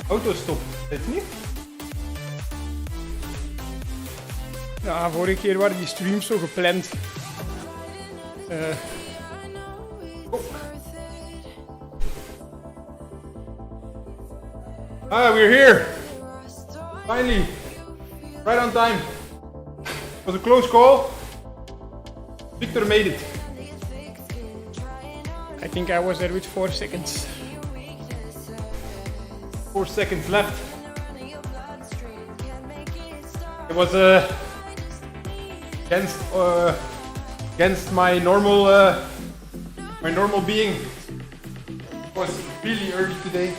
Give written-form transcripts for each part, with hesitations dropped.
Autostop, weet je niet? Ja, vorige keer waren die streams zo gepland. Ah, we're here! Finally! Right on time! It was a close call. Victor made it. I think I was there with 4 seconds. 4 seconds left. It was against my normal being. It was really early today.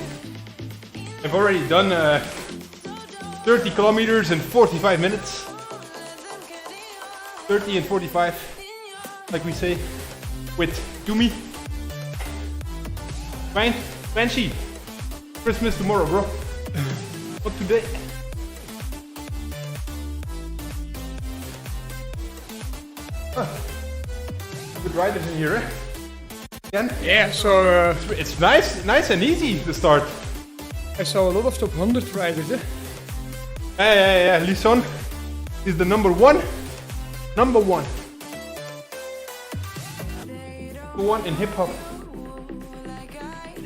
I've already done 30 kilometers in 45 minutes. 30 and 45, like we say, with Doomy. Fine, Banshee. Christmas tomorrow, bro. Not today. Good riders in here, eh? Again? Yeah, so It's nice and easy to start. I saw a lot of top 100 riders. Yeah. Lison is the number one. Number one in hip hop.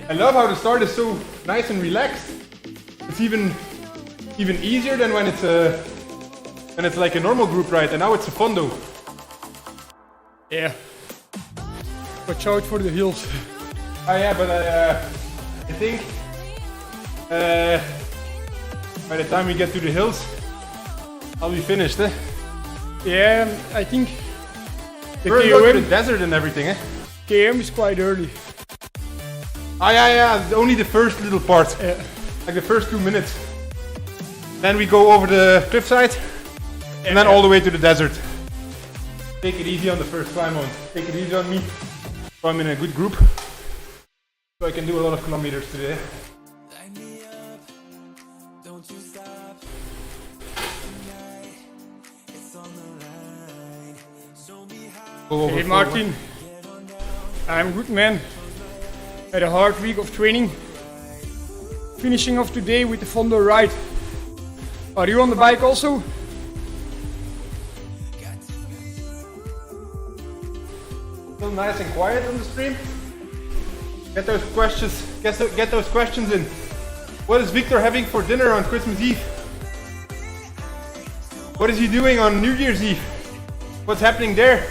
I love how the start is so nice and relaxed. It's even easier than when it's like a normal group ride, and now it's a Fondo. Yeah. Watch out for the hills. Oh yeah, but I think by the time we get to the hills, I'll be finished, eh? Yeah, I think the We're going to KOM, the desert and everything, eh? KM is quite early. Ah yeah, only the first little part, Yeah. like the first 2 minutes. Then we go over the cliffside, and then Yeah. all the way to the desert. Take it easy on the first climb on. Take it easy on me. So I'm in a good group, so I can do a lot of kilometers today. Hey Martin, I'm good man. Had a hard week of training. Finishing off today with the Fondo ride. Are you on the bike also? Still nice and quiet on the stream. Get those questions in. What is Victor having for dinner on Christmas Eve? What is he doing on New Year's Eve? What's happening there?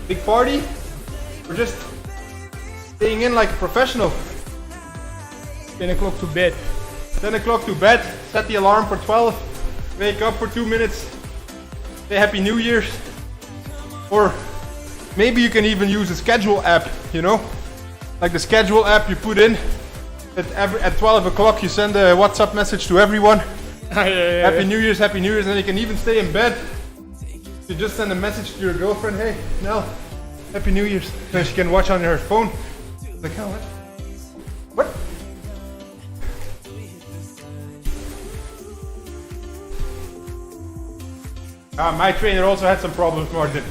Big party? Or just staying in like a professional? 10 o'clock to bed. 10 o'clock to bed, set the alarm for 12, wake up for 2 minutes, say Happy New Year's. Or maybe you can even use a schedule app, you know? Like the schedule app you put in, at 12 o'clock you send a WhatsApp message to everyone. Happy New Year's, and then you can even stay in bed. You just send a message to your girlfriend, hey, Nell, Happy New Year's. Then she can watch on her phone. Like, oh, what? What? My trainer also had some problems, Martin.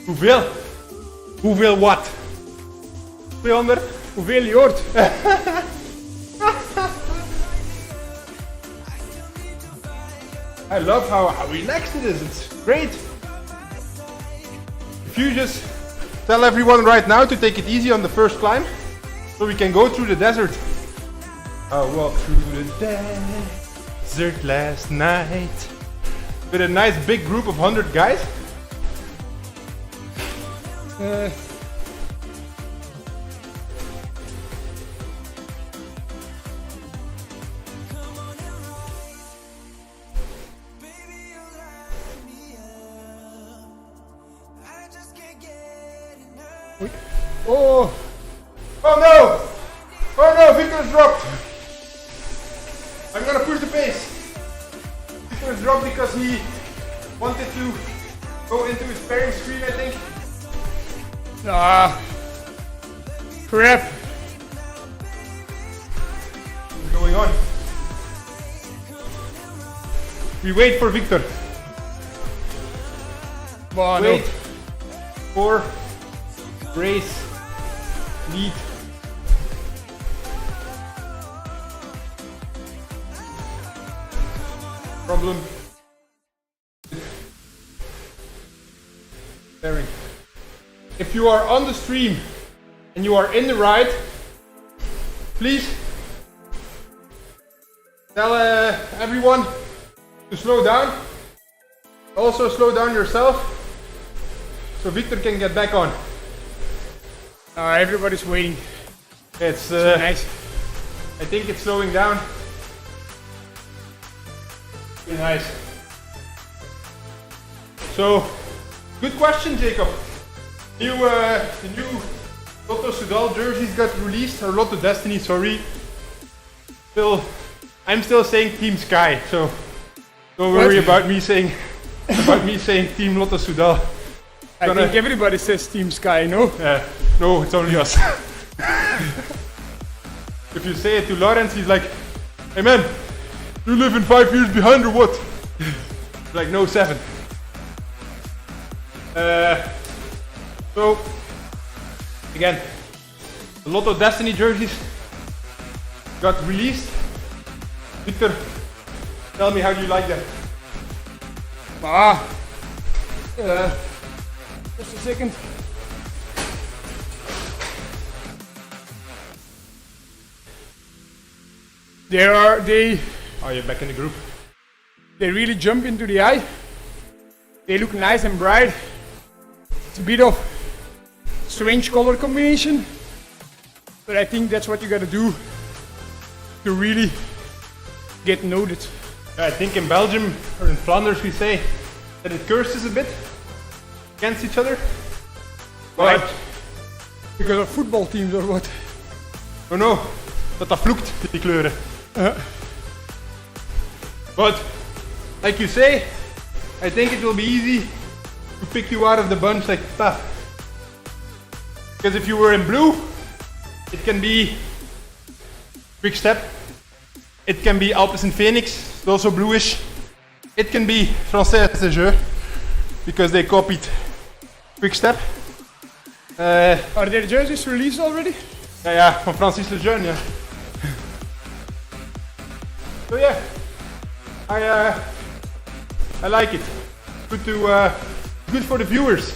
Hoeveel wat? 200? Hoeveel je hoort? I love how relaxed it is. It's great. If you just tell everyone right now to take it easy on the first climb, so we can go through the desert. I walked through the desert last night with a nice big group of 100 guys. Oh! Oh no! Oh no, Victor's dropped! I'm gonna push the pace. Victor's dropped because he wanted to go into his pairing screen, I think. Ah! Crap! What's going on? We wait for Victor. Oh, Wait no. for race lead. problem. Sharing. If you are on the stream and you are in the ride, please tell everyone to slow down. Also slow down yourself so Victor can get back on. Everybody's waiting. It's nice. I think it's slowing down. Very nice. So, good question, Jacob. The new Lotto Soudal jerseys got released, or Lotto Destiny, sorry. I'm still saying Team Sky, so don't worry about me saying Team Lotto Soudal. I think everybody says Team Sky, no? No, it's only us. If you say it to Lawrence, he's like, "Hey man, you live in 5 years behind or what?" Like, no, 7. So, again, the Lotto Destiny jerseys got released. Victor, tell me, how do you like them? Just a second. Oh, you're back in the group. They really jump into the eye. They look nice and bright. It's a bit of strange color combination, but I think that's what you gotta do to really get noted. I think in Belgium or in Flanders we say that it curses a bit against each other. Right. Because of football teams or what? Oh no, dat vloekt, die kleuren. But, like you say, I think it will be easy to pick you out of the bunch like that. Because if you were in blue, it can be Quick Step. It can be Alpes and Phoenix, it's also bluish. It can be Française des Jeux, because they copied Quick Step. Are their jerseys released already? Ja, van Francis Lejeune, ja. So yeah, I like it. Good for the viewers.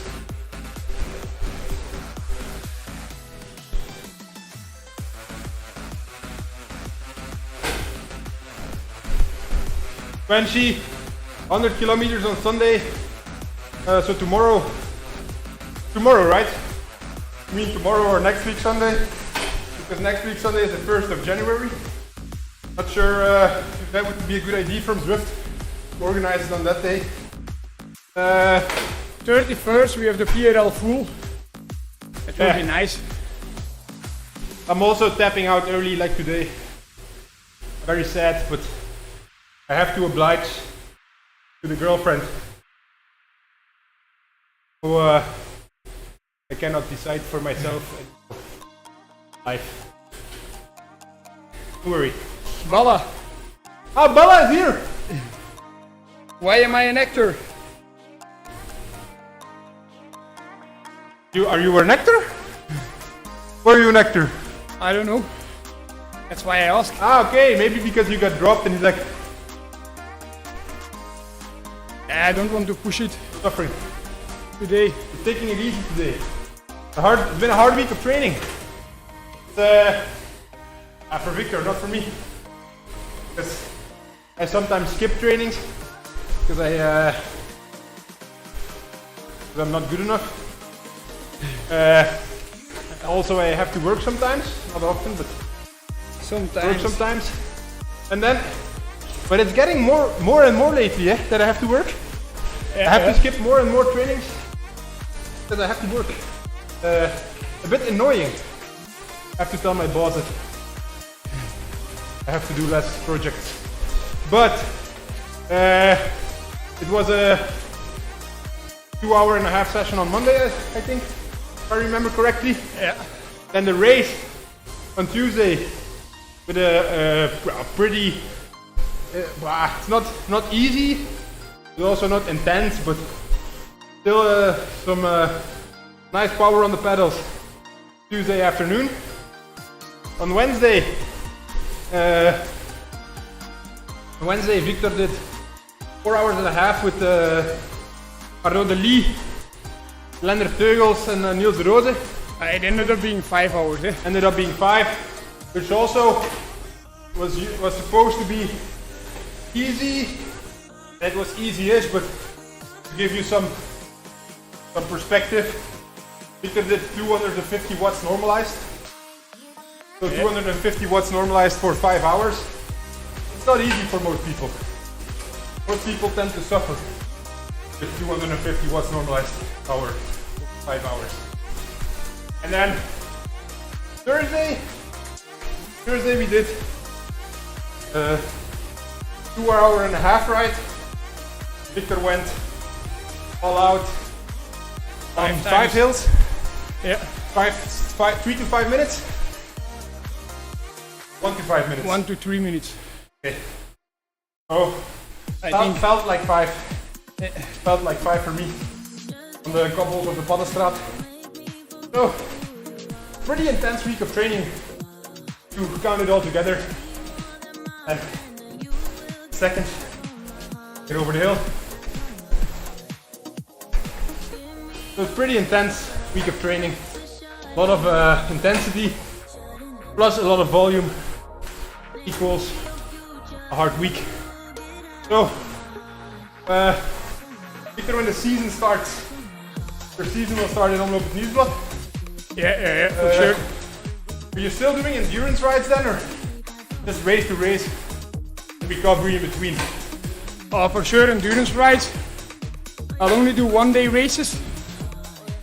Twenty 100 kilometers on Sunday. So tomorrow, right? You mean tomorrow or next week Sunday? Because next week Sunday is the 1st of January. Not sure if that would be a good idea from ZWIFT to organize it on that day. 31st we have the PRL Fool. It will be nice. I'm also tapping out early like today. Very sad, but I have to oblige to the girlfriend who I cannot decide for myself in life. Don't worry. Balla, Ah, Bella is here! why am I an actor? Are you an actor? Were you an actor? I don't know. That's why I asked. Ah, okay, maybe because you got dropped and he's like, I don't want to push it suffering. today. He's taking it easy today. It's been a hard week of training. For Victor, not for me. Because I sometimes skip trainings because I'm not good enough. Also, I have to work sometimes, not often, but work sometimes. And then, but it's getting more and more lately, that I have to work. I have to skip more and more trainings because I have to work. A bit annoying. I have to tell my boss that I have to do less projects. But it was a 2.5-hour session on Monday, I think, if I remember correctly. Yeah. Then the race on Tuesday with a pretty, it's not easy, it's also not intense, but still some nice power on the pedals. Tuesday afternoon. On Wednesday, Victor did 4 hours and a half with the Arnaud de Lee, Lender Teugels and Niels de Rode. It ended up being 5 hours. Ended up being 5, which also was supposed to be easy. It was easy-ish, but to give you some perspective, Victor did 250 watts normalized. So 250 watts normalized for 5 hours. It's not easy for most people. Most people tend to suffer with 250 watts normalized power for 5 hours. And then Thursday we did a 2 hour and a half ride. Victor went all out on 5 hills. Yeah. 3 to 5 minutes. 1 to 5 minutes. 1 to 3 minutes. Okay. Oh, felt like 5. Felt like 5 for me on the cobbles of the Paddenstraat. So, pretty intense week of training to count it all together. And second, get over the hill. So it's pretty intense week of training. A lot of intensity plus a lot of volume equals a hard week. So, Victor, when the season starts, your season will start in Omloop het Nieuwsblad. Yeah, for sure. Are you still doing endurance rides then, or just race to race, recovery in between? For sure, endurance rides. I'll only do 1 day races.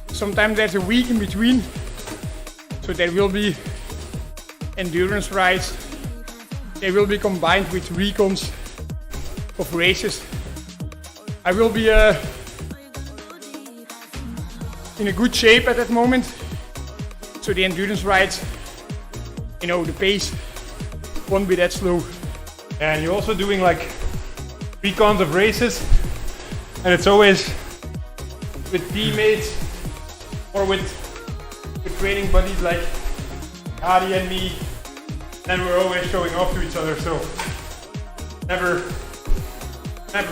Sometimes there's a week in between. So there will be endurance rides. They will be combined with recons of races. I will be in a good shape at that moment. So the endurance rides, you know, the pace won't be that slow. And you're also doing like recons of races, and it's always with teammates or with training buddies like Adi and me, and we're always showing off to each other, so never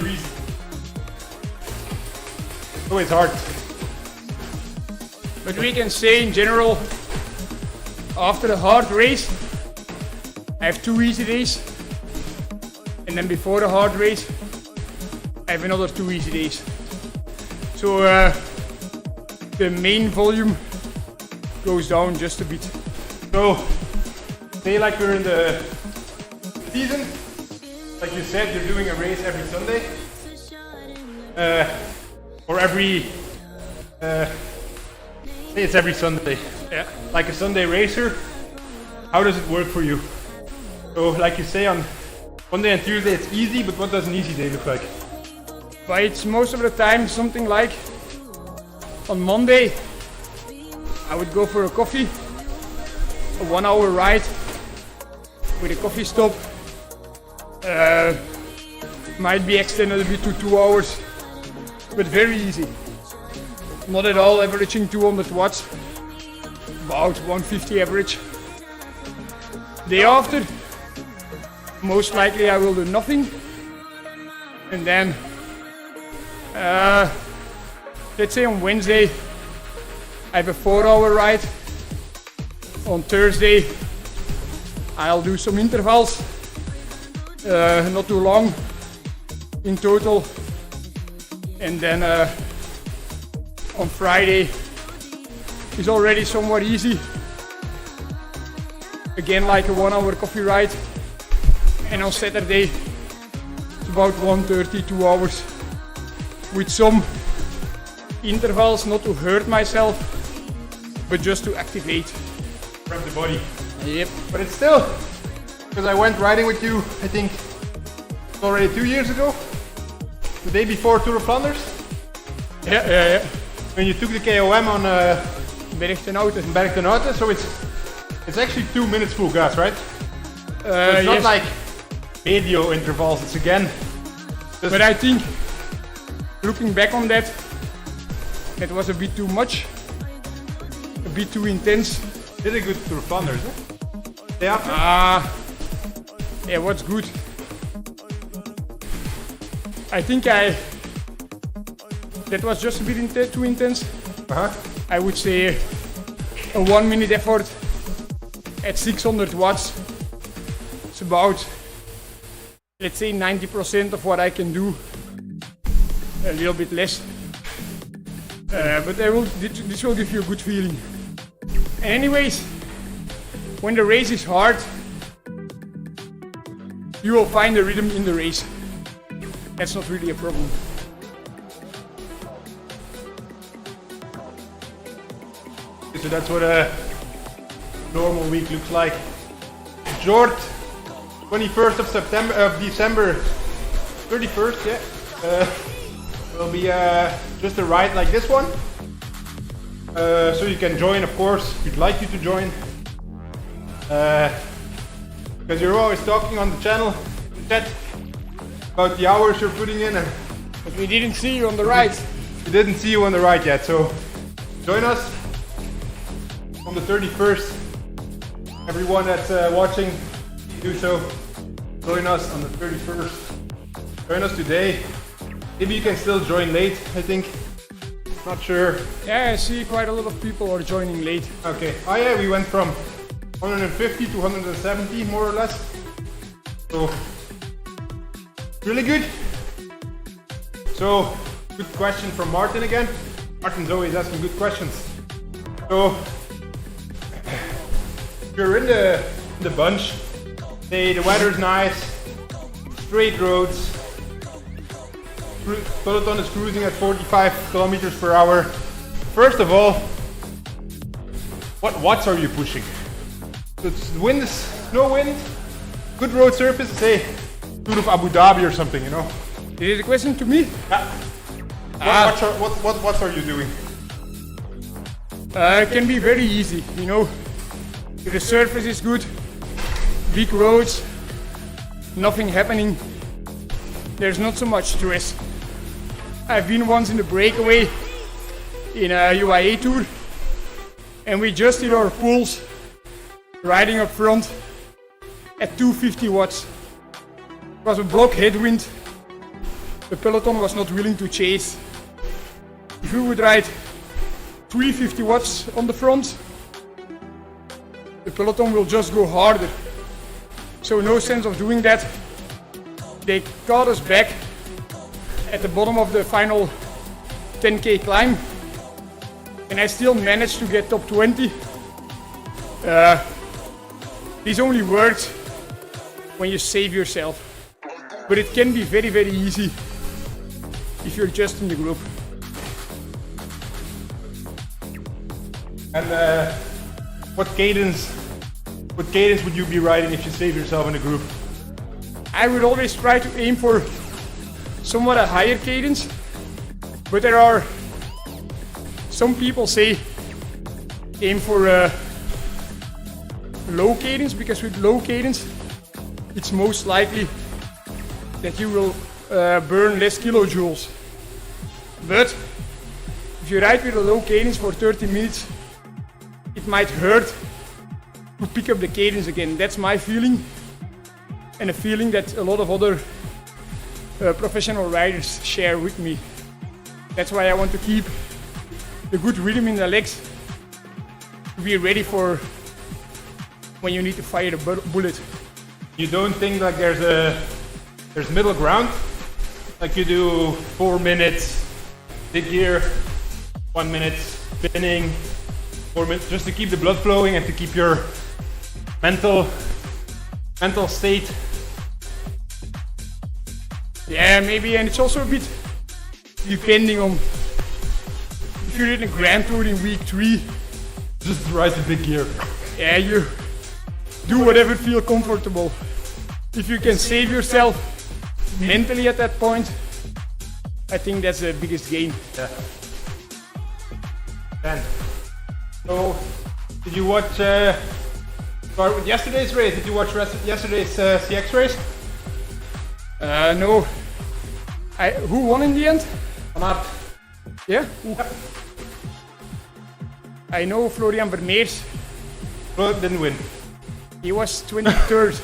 easy. Always hard. But we can say in general, after a hard race, I have 2 easy days. And then before the hard race, I have another 2 easy days. So the main volume goes down just a bit. So, say like we're in the season, like you said, you're doing a race every Sunday. Or every, say it's every Sunday. Yeah. Like a Sunday racer, how does it work for you? So, like you say, on Monday and Tuesday it's easy, but what does an easy day look like? But it's most of the time something like on Monday, I would go for a coffee, a 1 hour ride with a coffee stop. Might be extended a bit to 2 hours, but very easy. Not at all averaging 200 watts, about 150 average. Day after, most likely I will do nothing. And then, let's say on Wednesday, I have a 4 hour ride. On Thursday, I'll do some intervals, not too long in total. And then on Friday is already somewhat easy. Again, like a 1 hour coffee ride. And on Saturday, it's about 1:30, 2 hours. With some intervals, not to hurt myself, but just to activate. Prep the body. Yep. But it's still, because I went riding with you, I think, already 2 years ago. The day before Tour of Flanders. Yeah. When you took the KOM on Berg ten Houten. Berg ten Houten, so it's actually 2 minutes full gas, right? So it's not yes. like radio intervals, it's again. But I think, looking back on that, it was a bit too much, a bit too intense. Did a good Tour of Flanders, huh? Day after? Yeah, what's good? I think that was just a bit too intense. I would say a 1 minute effort at 600 watts. It's about, let's say, 90% of what I can do. A little bit less. But this will give you a good feeling. And anyways, when the race is hard, you will find a rhythm in the race. That's not really a problem. So that's what a normal week looks like. Short, 21st of December, 31st, yeah. Will be just a ride like this one. So you can join, of course. We'd like you to join. Because you're always talking on the channel, the chat, about the hours you're putting in. But we didn't see you on the ride. We didn't see you on the ride yet, so join us on the 31st. Everyone that's watching, do so. Join us on the 31st. Join us today. Maybe you can still join late, I think. Not sure. Yeah, I see quite a lot of people are joining late. Okay. Oh yeah, we went from 150 to 170 more or less. So, really good. So, good question from Martin again. Martin's always asking good questions. So, if you're in the bunch, say the weather's nice, straight roads, peloton is cruising at 45 kilometers per hour. First of all, what watts are you pushing? So it's wind is no wind, good road surface, say Tour of Abu Dhabi or something, you know. Is it a question to me? Yeah. What watts are you doing? It can be very easy, you know. If the surface is good, big roads, nothing happening, there's not so much stress. I've been once in the breakaway in a UAE tour, and we just did our pulls riding up front at 250 watts. It was a block headwind. The peloton was not willing to chase. If we would ride 350 watts on the front, the peloton will just go harder. So no sense of doing that. They got us back at the bottom of the final 10k climb, and I still managed to get top 20. This only works when you save yourself, but it can be very, very easy if you're just in the group. And what cadence would you be riding if you save yourself in a group? I would always try to aim for somewhat a higher cadence, but there are some people say aim for a low cadence, because with low cadence it's most likely that you will burn less kilojoules. But if you ride with a low cadence for 30 minutes, it might hurt to pick up the cadence again. That's my feeling, and a feeling that a lot of other professional riders share with me. That's why I want to keep the good rhythm in the legs to be ready for when you need to fire the bullet. You don't think like there's middle ground? Like you do 4 minutes big gear, 1 minute spinning, 4 minutes, just to keep the blood flowing and to keep your mental state. Yeah, maybe, and it's also a bit depending on if you're in a Grand Tour in week 3. Just ride the big gear. Yeah, you do whatever feels comfortable. If you can save yourself mentally at that point, I think that's the biggest gain. Yeah. Ben, so did you watch? Start with yesterday's race. Did you watch yesterday's CX race? No. Who won in the end? Van Aert. Yeah? I know Florian Vermeers. Flo didn't win. He was 23rd.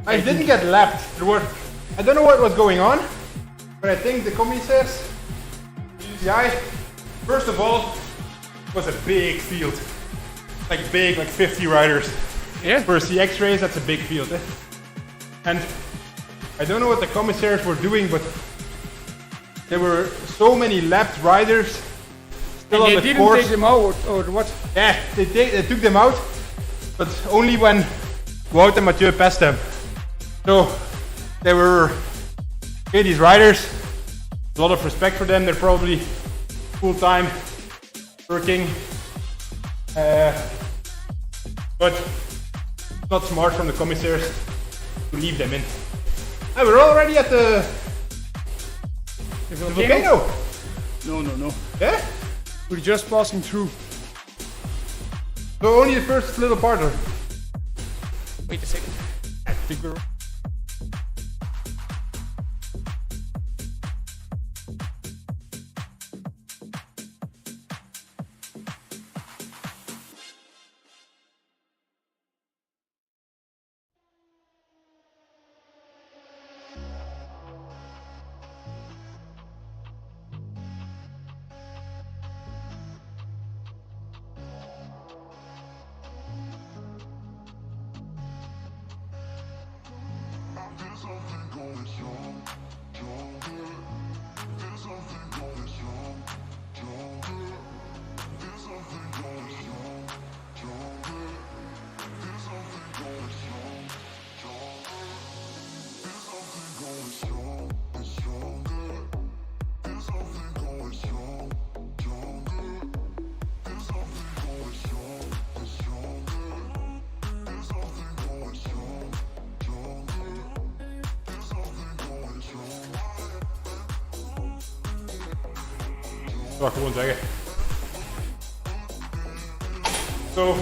I didn't get lapped. I don't know what was going on. But I think the commissaires, UCI, first of all, was a big field. Like big, like 50 riders. Yeah. For a CX race, that's a big field. Eh? And I don't know what the commissaires were doing, but there were so many lapped riders still on the course. They didn't take them out, or what? Yeah, they took them out, but only when Wout and Mathieu passed them. So they were, okay, these riders, a lot of respect for them. They're probably full-time working, but it's not smart from the commissaires to leave them in. And we're already at the volcano. No. Yeah? We're just passing through. So only the first little part. Or? Wait a second. I think we're... Zal ik gewoon zeggen. So,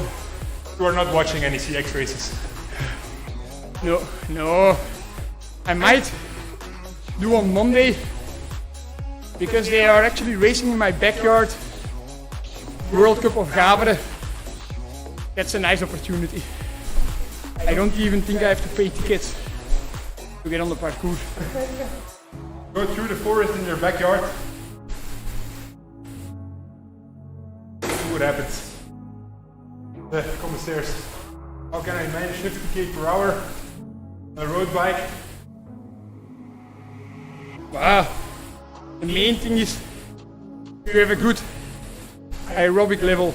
you are not watching any CX races? No. I might do on Monday, because they are actually racing in my backyard. World Cup of Gavere. That's a nice opportunity. I don't even think I have to pay tickets to get on the parcours. Go through the forest in your backyard. See what happens. The commissaires. How can I manage 50 km per hour on a road bike? Wow. The main thing is you have a good aerobic level,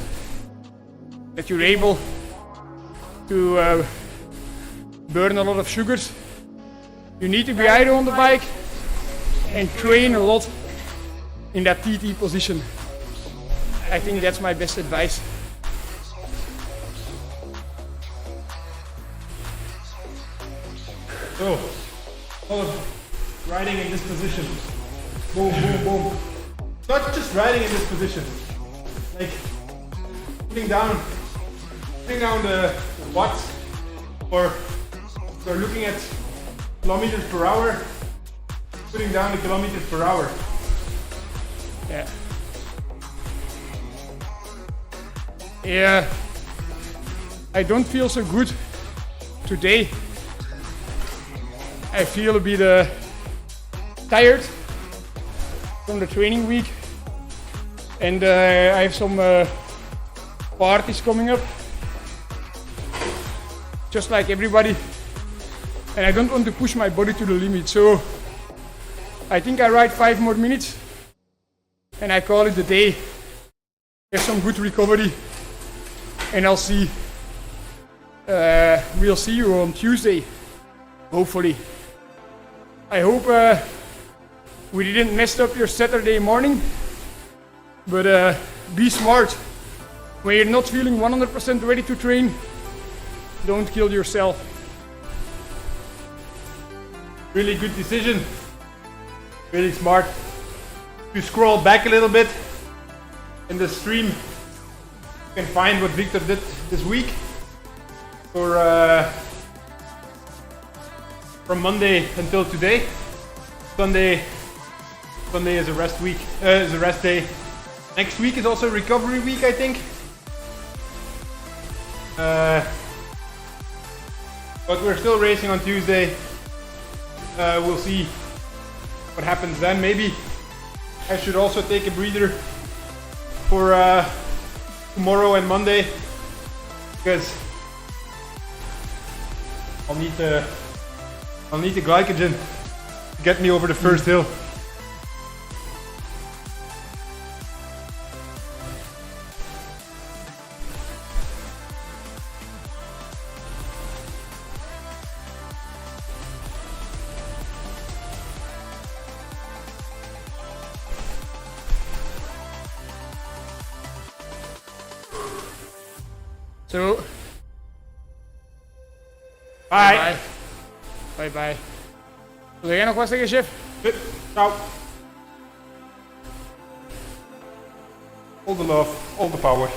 that you're able to burn a lot of sugars. You need to be idle on the bike and train a lot in that TT position. I think that's my best advice. So, all of riding in this position. Boom, boom, boom. Not just riding in this position. Like putting down the watts, or looking at kilometers per hour, putting down the kilometers per hour. Yeah. Yeah. I don't feel so good today. I feel a bit tired from the training week, and I have some parties coming up, just like everybody, and I don't want to push my body to the limit, so I think I ride 5 more minutes and I call it a day. Have some good recovery, and I'll see. We'll see you on Tuesday, hopefully. I hope we didn't mess up your Saturday morning, but be smart. When you're not feeling 100% ready to train, don't kill yourself. Really good decision. Really smart. If you scroll back a little bit in the stream, you can find what Victor did this week for from Monday until today. Sunday is a rest week. Is a rest day. Next week is also a recovery week, I think. But we're still racing on Tuesday. We'll see what happens then. Maybe I should also take a breather for tomorrow and Monday, because I'll need the glycogen to get me over the first hill. So, Bye. Bye bye. Wil jij nog wat zeggen, chef? Ciao. All the love, all the power.